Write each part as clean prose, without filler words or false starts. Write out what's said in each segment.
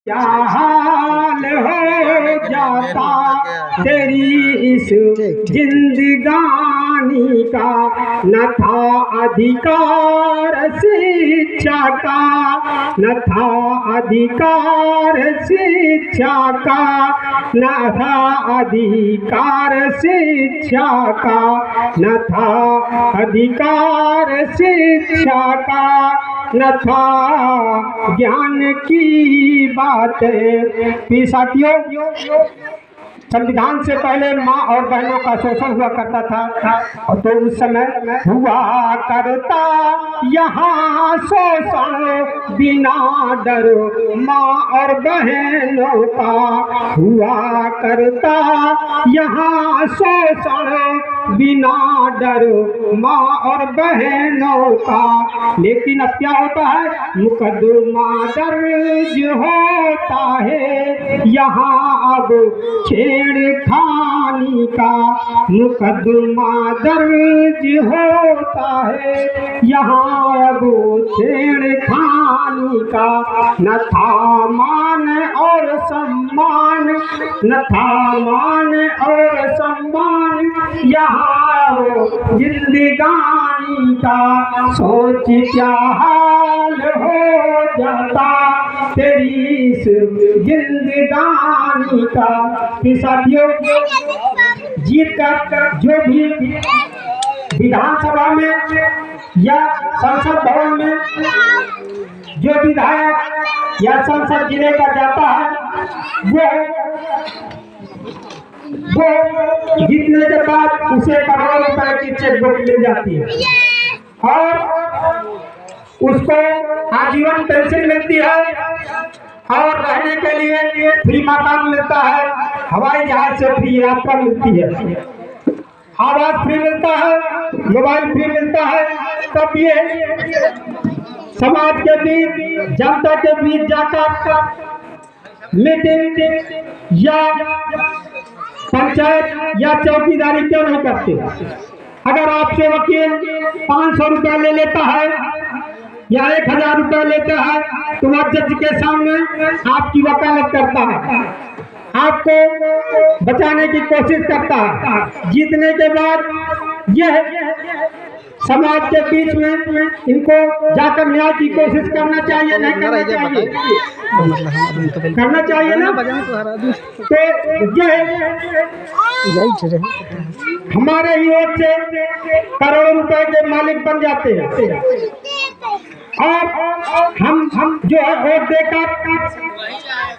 क्या हाल हो जाता तेरी इस जिंदगानी का, न था अधिकार शिक्षा का, न था अधिकार शिक्षा का, न था अधिकार शिक्षा का, न था अधिकार शिक्षा का, न था ज्ञान की बातें। साथियों, संविधान से पहले माँ और बहनों का शोषण हुआ करता था, और तो उस समय हुआ करता यहाँ शोषण बिना डर माँ और बहनों का, हुआ करता यहाँ शोषण बिना डर माँ और बहनों का। लेकिन अब क्या होता है, मुकदमा दर्ज होता है यहाँ अब छेड़खानी का, मुकदमा दर्ज होता है यहाँ अब छेड़खानी का। न था मान और सम्मान, न था मान और सम्मान यहाँ जिंदगानी का, सोच क्या हाल हो जाता तेरी इस जिंदगानी का। साथियों, जीत कर जो भी विधानसभा में या संसद भवन में जो विधायक या संसद जिले का जाता है, वो जीतने के बाद उसे करोड़ों रुपए की चेकबुक मिल जाती है और उसको आजीवन पेंशन मिलती है, और रहने के लिए फ्री मकान मिलता है, हवाई जहाज से फ्री यात्रा मिलती है, आवास फ्री मिलता है, मोबाइल फ्री मिलता है। तब ये समाज के बीच, जनता के बीच जाकर मीटिंग या पंचायत या चौकीदारी क्यों नहीं करते? अगर आपसे वकील 500 रुपया ले लेता है या 1000 रुपया लेता है, तो वह जज के सामने आपकी वकालत करता है, आपको बचाने की कोशिश करता है। जीतने के बाद यह समाज के बीच में इनको जाकर न्याय की कोशिश करना चाहिए, नहीं करना चाहिए? करना चाहिए ना। तो हमारे ही वोट से करोड़ों रुपए के मालिक बन जाते हैं, और हम जो है वोट देकर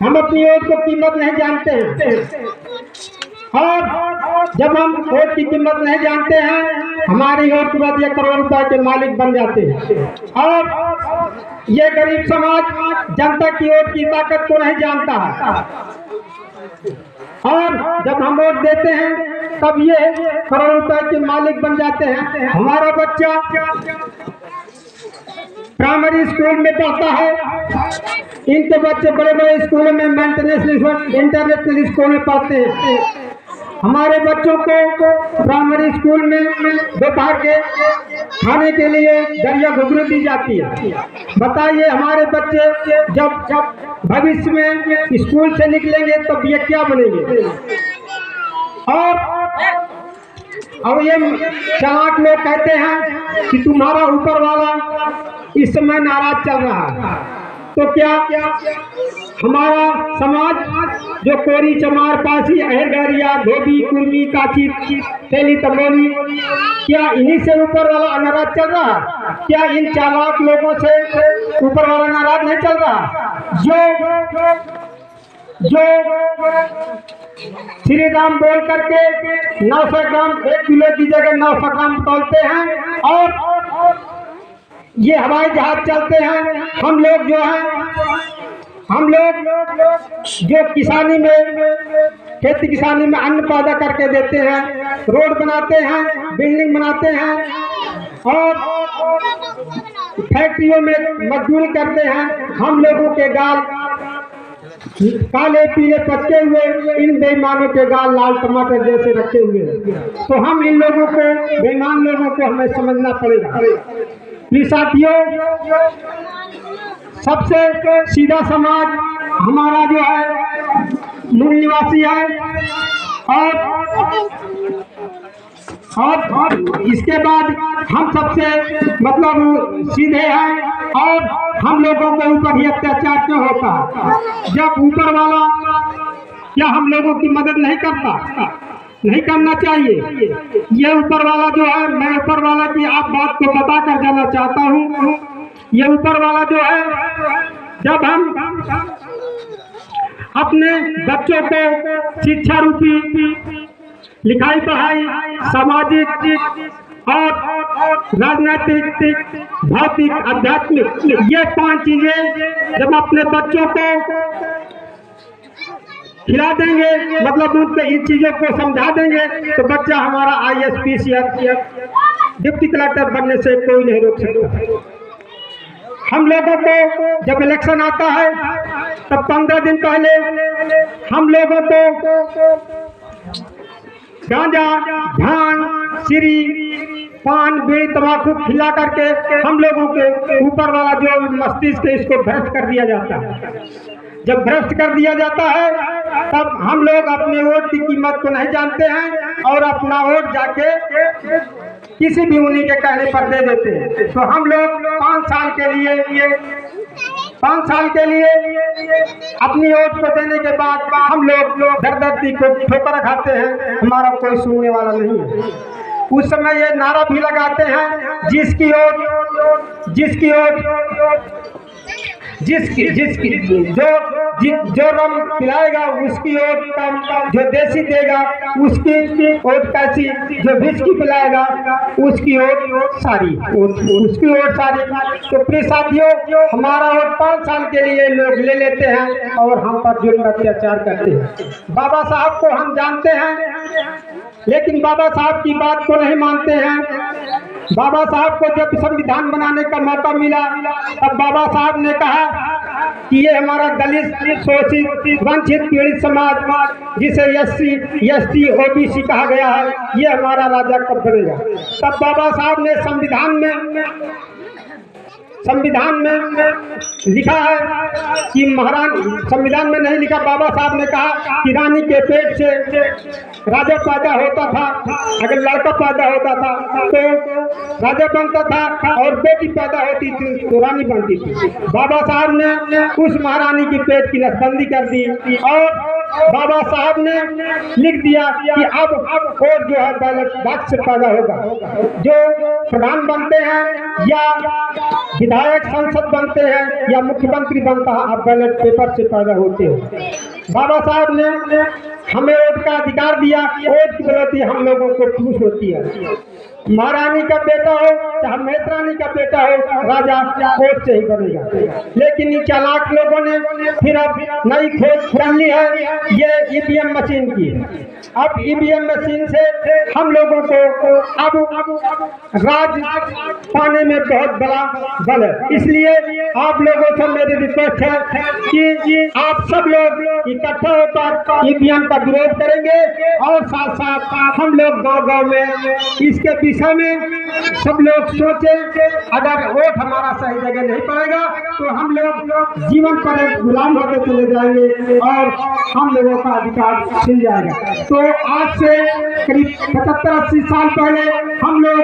हम अपनी वोट को कीमत नहीं जानते हैं, और जब हम वोट की कीमत नहीं जानते हैं, हमारी वोट के बाद ये करोड़ रुपए के मालिक बन जाते हैं, और ये गरीब समाज जनता की वोट की ताकत को नहीं जानता है, और जब हम वोट देते हैं तब ये करोड़ रुपए के मालिक बन जाते हैं। हमारा बच्चा प्राइमरी स्कूल में पढ़ता है, इनके बच्चे बड़े बड़े स्कूलों में इंटरनेशनल स्कूल में पढ़ते हैं। हमारे बच्चों को प्राइमरी स्कूल में दोपहर के खाने के लिए दरिया घुघरू दी जाती है। बताइए, हमारे बच्चे जब भविष्य में स्कूल से निकलेंगे तब ये क्या बनेंगे? और ये चालाक लोग कहते हैं कि तुम्हारा ऊपर वाला इस समय नाराज चल रहा है, तो क्या हमारा समाज जो कोरी, चमार, पासी, अहरगरिया, धोबी, कुर्मी, काची, तेली, तमोली, क्या इन्हीं से ऊपर वाला नाराज चल रहा है? क्या इन चालाक लोगों से ऊपर वाला नाराज नहीं चल रहा? जो श्री राम बोल करके 900 ग्राम 1 किलो की जगह 900 ग्राम तोलते हैं, और ये हवाई जहाज चलते हैं। हम लोग जो किसानी में, खेती किसानी में अन्न पैदा करके देते हैं, रोड बनाते हैं, बिल्डिंग बनाते हैं, और फैक्ट्रियों में मजदूरी करते हैं। हम लोगों के गाल काले पीले पक्के हुए, इन बेईमानों के गाल लाल टमाटर जैसे रखे हुए। तो हम इन लोगों को, बेईमान लोगों को हमें समझना पड़ेगा। प्रिय साथियों, सबसे सीधा समाज हमारा जो है मूल निवासी है और इसके बाद हम सबसे मतलब सीधे हैं और हम लोगों के ऊपर ही अत्याचार क्यों होता है जब ऊपर वाला क्या हम लोगों की मदद नहीं करता? नहीं करना चाहिए। ये ऊपर वाला जो है, मैं ऊपर वाला की आप बात को बता कर जाना चाहता हूँ। ये ऊपर वाला जो है, जब हम अपने बच्चों को शिक्षा रूपी लिखाई पढ़ाई, सामाजिक और राजनीतिक, भौतिक, आध्यात्मिक, ये 5 चीजें जब अपने बच्चों को खिला देंगे, मतलब उनको इन चीजों को समझा देंगे, तो बच्चा हमारा IAS, PCS, डिप्टी कलेक्टर बनने से कोई नहीं रोक सकता। हम लोगों को जब इलेक्शन आता है तब 15 दिन पहले हम लोगों को गांजा, भांग, सीरी, पान, बीड़ी, तंबाकू खिला करके हम लोगों के ऊपर वाला जो मस्तिष्क है इसको भ्रष्ट कर दिया जाता है। जब भ्रष्ट कर दिया जाता है तब हम लोग अपने वोट की कीमत को नहीं जानते हैं और अपना वोट जाके किसी भी उन्हीं के कहने पर दे देते हैं। तो हम लोग 5 साल के लिए अपनी वोट को देने के बाद हम लोग दरदर्दी को ठोकर खाते हैं, हमारा कोई सुनने वाला नहीं है। उस समय ये नारा भी लगाते हैं, जिसकी जो रम पिलाएगा उसकी ओट कम, जो देसी देगा उसकी ओट कैसी, जो विस्की पिलाएगा उसकी ओट सारी, उसकी ओट सारी। तो प्रिय साथियों, हमारा वोट 5 साल के लिए लोग ले लेते हैं और हम पर जुल्म अत्याचार करते हैं। बाबा साहब को हम जानते हैं लेकिन बाबा साहब की बात को नहीं मानते हैं। बाबा साहब को जब संविधान बनाने का मौका मिला तब बाबा साहब ने कहा कि ये हमारा दलित, शोषित, वंचित, पीड़ित समाज जिसे SC, ST, OBC कहा गया है, ये हमारा राजा कब बनेगा। तब बाबा साहब ने संविधान में लिखा है कि संविधान में नहीं लिखा, बाबा साहब ने कहा कि रानी के पेट से राजा पैदा होता था, अगर लड़का पैदा होता था तो राजा बनता था और बेटी पैदा होती थी तो रानी बनती थी। बाबा साहब ने उस महारानी की पेट की नसबंदी कर दी और बाबा साहब ने लिख दिया कि अब वोट जो है बैलेट बॉक्स से पैदा होगा। जो प्रधान बनते हैं या विधायक, सांसद बनते हैं या मुख्यमंत्री बनता है, अब बैलेट पेपर से पैदा होते हैं। बाबा साहब ने हमें वोट का अधिकार दिया। वोट की बदौलत हम लोगों को खुश होती है। महारानी का बेटा हो चाहे मेहतरानी का बेटा हो, राजा वोट से ही बनेगा। लेकिन इन चालाक लोगों ने फिर अब नई खोज कर ली है, ये EVM मशीन की। अब EVM मशीन से हम लोगों को अब राज पाने में बहुत बड़ा बल है। इसलिए आप लोगों से मेरी रिक्वेस्ट है कि आप सब लोग इकट्ठा होकर EVM का विरोध करेंगे और साथ साथ हम लोग गांव-गांव में इसके विषय में सब लोग सोचें। अगर वोट हमारा सही जगह नहीं पाएगा तो हम लोग जीवन पर गुलाम होकर चले जाएंगे और हम लोगों का अधिकार छिन जाएगा। तो आज से करीब 75-80 साल पहले हम लोग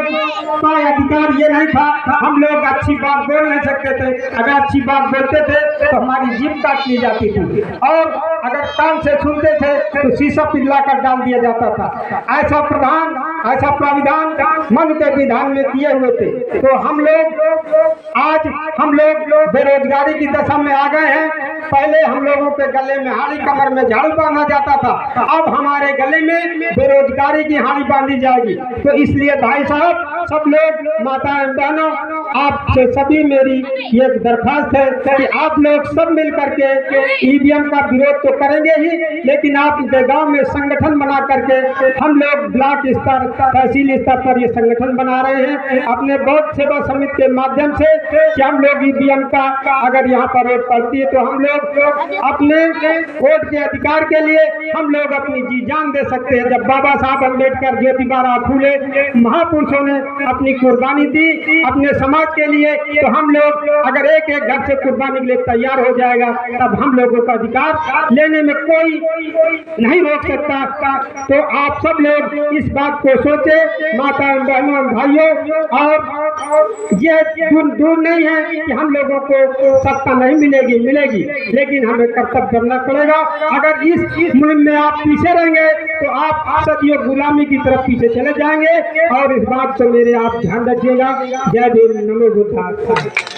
का अधिकार ये नहीं था, हम लोग अच्छी बात बोल नहीं सकते थे। अगर अच्छी बात बोलते थे तो हमारी जीभ काट ली जाती थी और अगर कान से सुनते थे तो शीशा पिघला कर डाल दिया जाता था। ऐसा प्राविधान मन के विधान में किए हुए थे। तो हम लोग बेरोजगारी की दशा में आ गए हैं। पहले हम लोगों के गले में हाड़ी, कमर में झाड़ू बांधा जाता था, अब हमारे गले में बेरोजगारी की हाड़ी बांधी जाएगी। तो इसलिए भाई साहब, सब लोग, माता बहनों, आपसे सभी मेरी एक दरखास्त है कि आप लोग सब मिल करके EVM का विरोध तो करेंगे ही, लेकिन आप गांव में संगठन बना करके, हम लोग ब्लॉक स्तर, तहसील स्तर पर ये संगठन बना रहे हैं अपने बौद्ध सेवा समिति के माध्यम से कि हम लोग EVM का अगर यहाँ पर वोट पड़ती है तो हम लोग अपने वोट के अधिकार के लिए हम लोग अपनी जी जान दे सकते हैं। जब बाबा साहब अम्बेडकर, ज्योतिबा फूले महापुरुषों ने अपनी कुर्बानी दी अपने समाज समाज के लिए, तो हम लोग अगर एक एक घर से कुर्बानी के लिए तैयार हो जाएगा, तब हम लोगों का अधिकार लेने में कोई नहीं रोक सकता। तो आप सब लोग इस बात को सोचे, माता बहनों भाइयों, और ये दूर नहीं है कि हम लोगों को सत्ता नहीं मिलेगी, लेकिन हमें कर्तव्य करना पड़ेगा। अगर इस मुहिम में आप पीछे रहेंगे तो आप सदियों गुलामी की तरफ पीछे चले जाएंगे, और इस बात को मेरे आप ध्यान रखिएगा। जय भीम, नमो बुद्धाय।